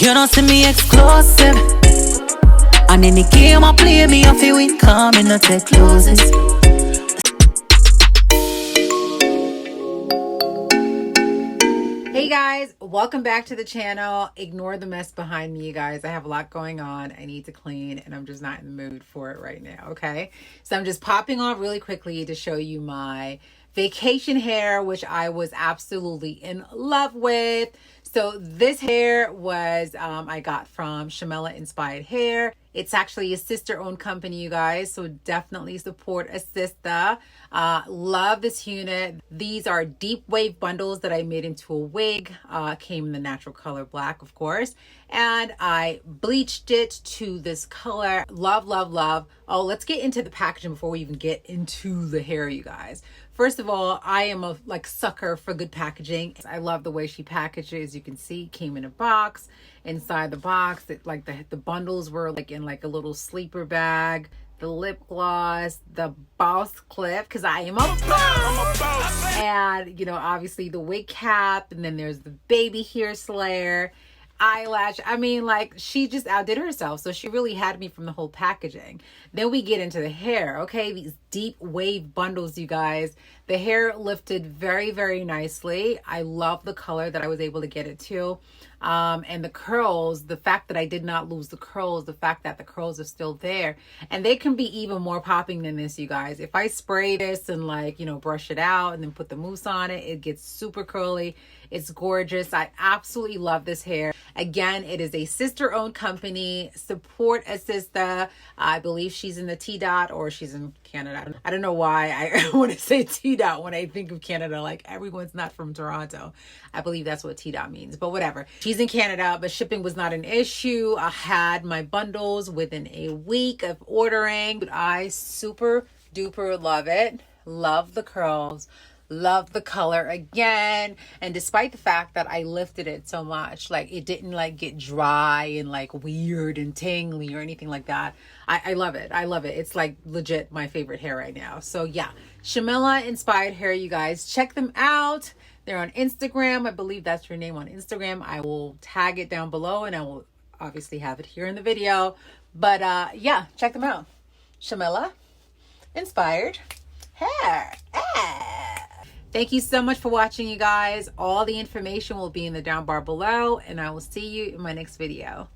You don't see me exclusive. And in the game I play, me off you win, come and not take losses. Hey guys, welcome back to the channel. Ignore the mess behind me, you guys. I have a lot going on. I need to clean and I'm just not in the mood for it right now, okay? So I'm just popping off really quickly to show you my vacation hair, which I was absolutely in love with. So this hair was I got from Shamela Inspired Hair. It's actually a sister-owned company, you guys, so definitely support a sister. Love this unit. These are deep wave bundles that I made into a wig. Came in the natural color black, of course, and I bleached it to this color. Love, love, love. Oh, let's get into the packaging before we even get into the hair, you guys. First of all, I am a sucker for good packaging. I love the way she packages. You can see it came in a box. Inside the box, the bundles were in a little sleeper bag. The lip gloss, the boss clip, because I am a boss. And obviously the wig cap, and then there's the baby hair slayer, eyelash. I mean, she just outdid herself. So she really had me from the whole packaging. Then we get into the hair. Okay, these deep wave bundles, you guys. The hair lifted very, very nicely. I love the color that I was able to get it to. And the curls, the fact that I did not lose the curls, the fact that the curls are still there, and they can be even more popping than this, you guys. If I spray this and brush it out and then put the mousse on it, it gets super curly. It's gorgeous. I absolutely love this hair. Again, it is a sister-owned company. Support a sister. I believe she's in the T-Dot, or she's in Canada. I don't know why I want to say T-Dot when I think of Canada. Everyone's not from Toronto. I believe that's what T-Dot means, but whatever. She's in Canada, but shipping was not an issue. I had my bundles within a week of ordering. I super duper love it. Love the curls. Love the color again. And despite the fact that I lifted it so much, it didn't get dry and weird and tingly or anything like that. I love it. I love it. It's legit my favorite hair right now. So yeah, Shamela Inspired Hair, you guys, check them out. They're on Instagram. I believe that's your name on Instagram. I will tag it down below and I will obviously have it here in the video. But yeah, check them out. Shamela Inspired Hair. Thank you so much for watching, you guys. All the information will be in the down bar below, and I will see you in my next video.